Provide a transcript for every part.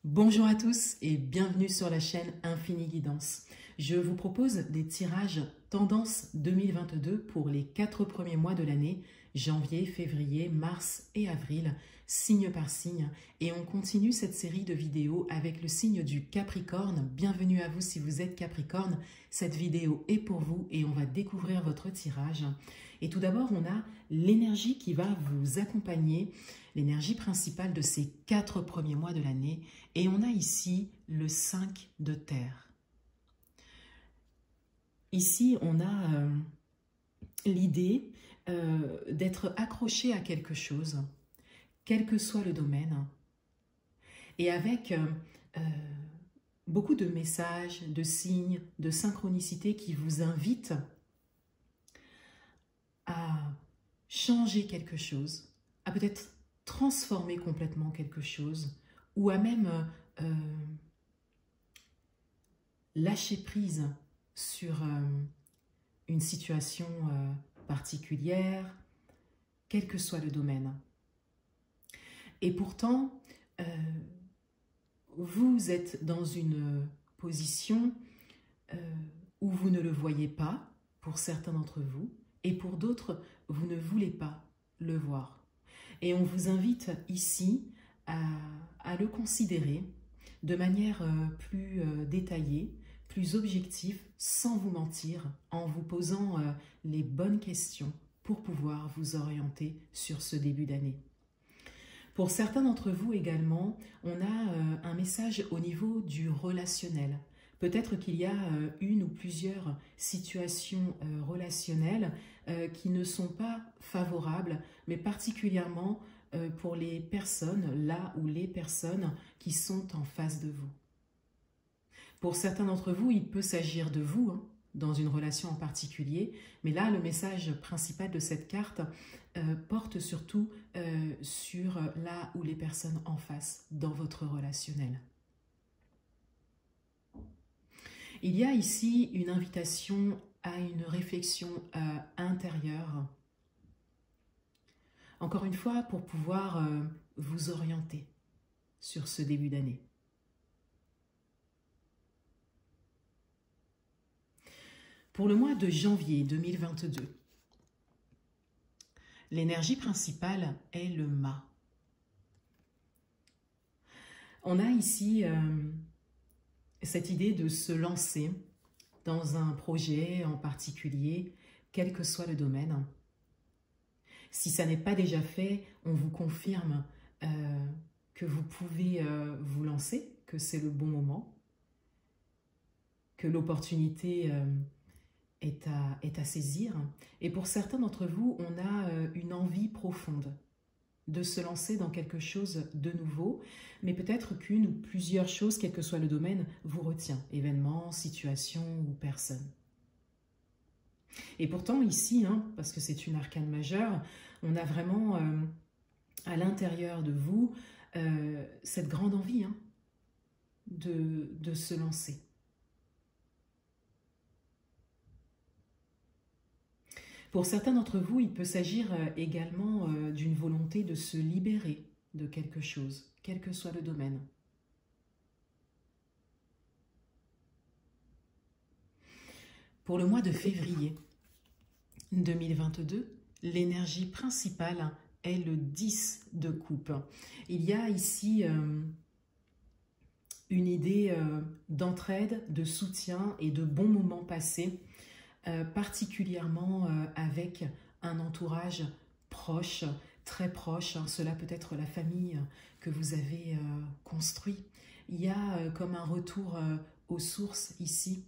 Bonjour à tous et bienvenue sur la chaîne Infini Guidance. Je vous propose des tirages tendance 2022 pour les 4 premiers mois de l'année, janvier, février, mars et avril, signe par signe. Et on continue cette série de vidéos avec le signe du Capricorne. Bienvenue à vous si vous êtes Capricorne. Cette vidéo est pour vous et on va découvrir votre tirage. Et tout d'abord, on a l'énergie qui va vous accompagner, l'énergie principale de ces 4 premiers mois de l'année. Et on a ici le 5 de terre. Ici, on a l'idée d'être accroché à quelque chose, quel que soit le domaine, et avec beaucoup de messages, de signes, de synchronicité qui vous invitent à changer quelque chose, à peut-être transformer complètement quelque chose, ou à même lâcher prise sur une situation particulière, quel que soit le domaine. Et pourtant, vous êtes dans une position où vous ne le voyez pas, pour certains d'entre vous, et pour d'autres, vous ne voulez pas le voir. Et on vous invite ici à le considérer de manière plus détaillée, plus objective, sans vous mentir, en vous posant les bonnes questions pour pouvoir vous orienter sur ce début d'année. Pour certains d'entre vous également, on a un message au niveau du relationnel. Peut-être qu'il y a une ou plusieurs situations relationnelles qui ne sont pas favorables, mais particulièrement pour les personnes, là où les personnes qui sont en face de vous. Pour certains d'entre vous, il peut s'agir de vous, dans une relation en particulier, mais là, le message principal de cette carte porte surtout sur là où les personnes en face, dans votre relationnel. Il y a ici une invitation à une réflexion intérieure, encore une fois, pour pouvoir vous orienter sur ce début d'année. Pour le mois de janvier 2022, l'énergie principale est le mât. On a ici cette idée de se lancer dans un projet en particulier, quel que soit le domaine. Si ça n'est pas déjà fait, on vous confirme que vous pouvez vous lancer, que c'est le bon moment, que l'opportunité est à saisir. Et pour certains d'entre vous, on a une envie profonde de se lancer dans quelque chose de nouveau, mais peut-être qu'une ou plusieurs choses, quel que soit le domaine, vous retient, événement, situation ou personne. Et pourtant ici, parce que c'est une arcane majeure, on a vraiment à l'intérieur de vous cette grande envie de se lancer. Pour certains d'entre vous, il peut s'agir également d'une volonté de se libérer de quelque chose, quel que soit le domaine. Pour le mois de février 2022, l'énergie principale est le 10 de coupe. Il y a ici une idée d'entraide, de soutien et de bons moments passés, particulièrement avec un entourage proche, très proche. Cela peut être la famille que vous avez construit. Il y a comme un retour aux sources ici.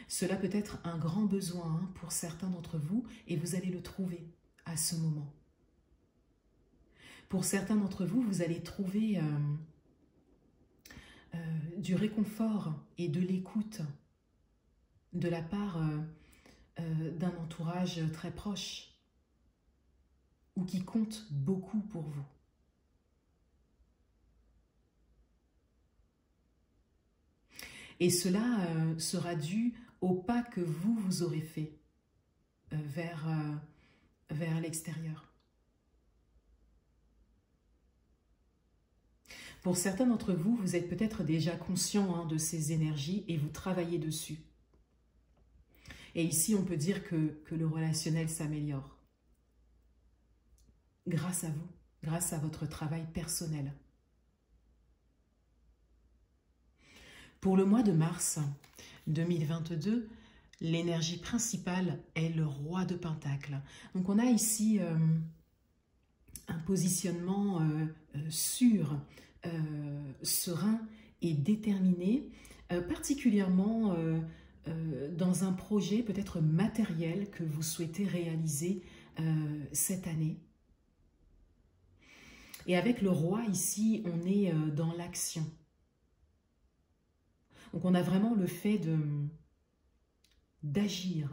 Cela peut être un grand besoin pour certains d'entre vous et vous allez le trouver à ce moment. Pour certains d'entre vous, vous allez trouver du réconfort et de l'écoute de la part d'un entourage très proche ou qui compte beaucoup pour vous. Et cela sera dû au pas que vous aurez fait vers l'extérieur. Pour certains d'entre vous, vous êtes peut-être déjà conscient de ces énergies et vous travaillez dessus. Et ici, on peut dire que le relationnel s'améliore. Grâce à vous, grâce à votre travail personnel. Pour le mois de mars 2022, l'énergie principale est le roi de Pentacles. Donc on a ici un positionnement sûr, serein et déterminé, particulièrement dans un projet peut-être matériel que vous souhaitez réaliser cette année. Et avec le roi ici, on est dans l'action. Donc on a vraiment le fait d'agir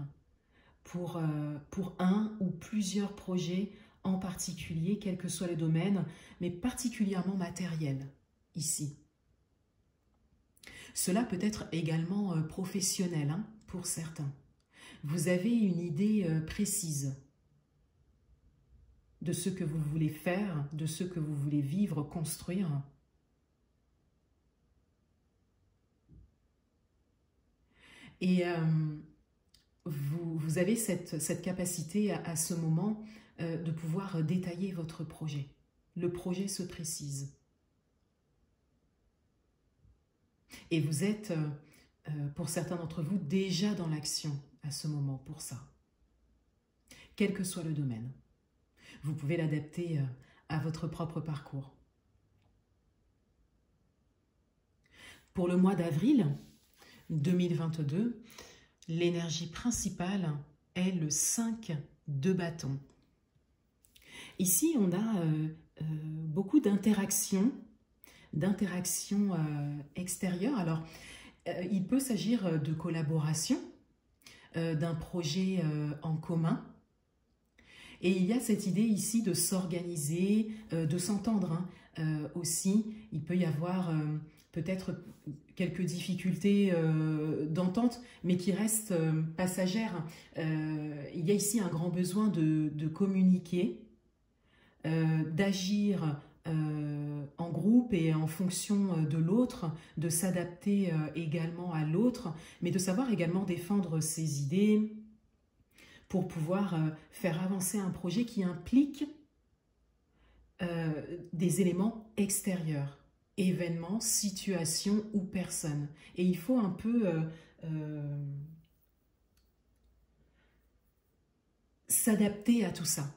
pour un ou plusieurs projets en particulier, quel que soit le domaine, mais particulièrement matériel ici. Cela peut être également professionnel pour certains. Vous avez une idée précise de ce que vous voulez faire, de ce que vous voulez vivre, construire. Et vous avez cette capacité à ce moment de pouvoir détailler votre projet. Le projet se précise. Et vous êtes, pour certains d'entre vous, déjà dans l'action à ce moment pour ça. Quel que soit le domaine. Vous pouvez l'adapter à votre propre parcours. Pour le mois d'avril 2022, l'énergie principale est le 5 de bâton. Ici, on a beaucoup d'interactions extérieures. Alors, il peut s'agir de collaboration, d'un projet en commun. Et il y a cette idée ici de s'organiser, de s'entendre aussi. Il peut y avoir peut-être quelques difficultés d'entente, mais qui restent passagères. Il y a ici un grand besoin de communiquer, d'agir en groupe et en fonction de l'autre, de s'adapter également à l'autre, mais de savoir également défendre ses idées pour pouvoir faire avancer un projet qui implique des éléments extérieurs, événements, situations ou personnes. Et il faut un peu s'adapter à tout ça.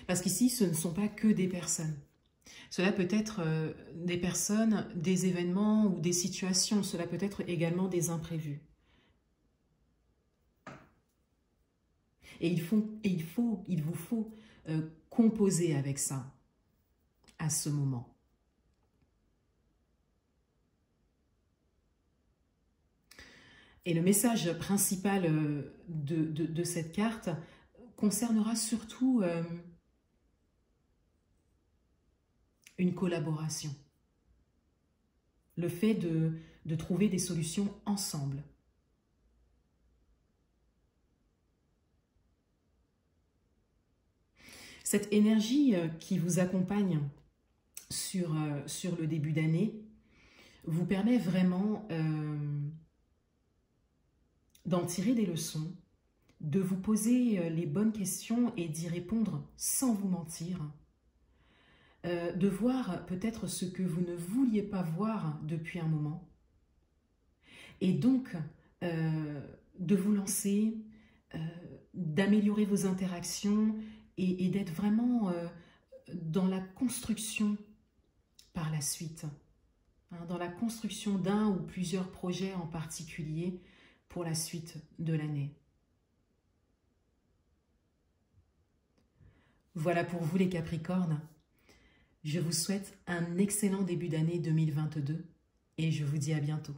Parce qu'ici, ce ne sont pas que des personnes. Cela peut être des personnes, des événements ou des situations. Cela peut être également des imprévus. Et il vous faut composer avec ça à ce moment. Et le message principal de cette carte concernera surtout une collaboration. Le fait de trouver des solutions ensemble. Cette énergie qui vous accompagne sur le début d'année vous permet vraiment d'en tirer des leçons, de vous poser les bonnes questions et d'y répondre sans vous mentir, de voir peut-être ce que vous ne vouliez pas voir depuis un moment, et donc de vous lancer, d'améliorer vos interactions et d'être vraiment dans la construction par la suite, dans la construction d'un ou plusieurs projets en particulier pour la suite de l'année. Voilà pour vous les Capricornes. Je vous souhaite un excellent début d'année 2022 et je vous dis à bientôt.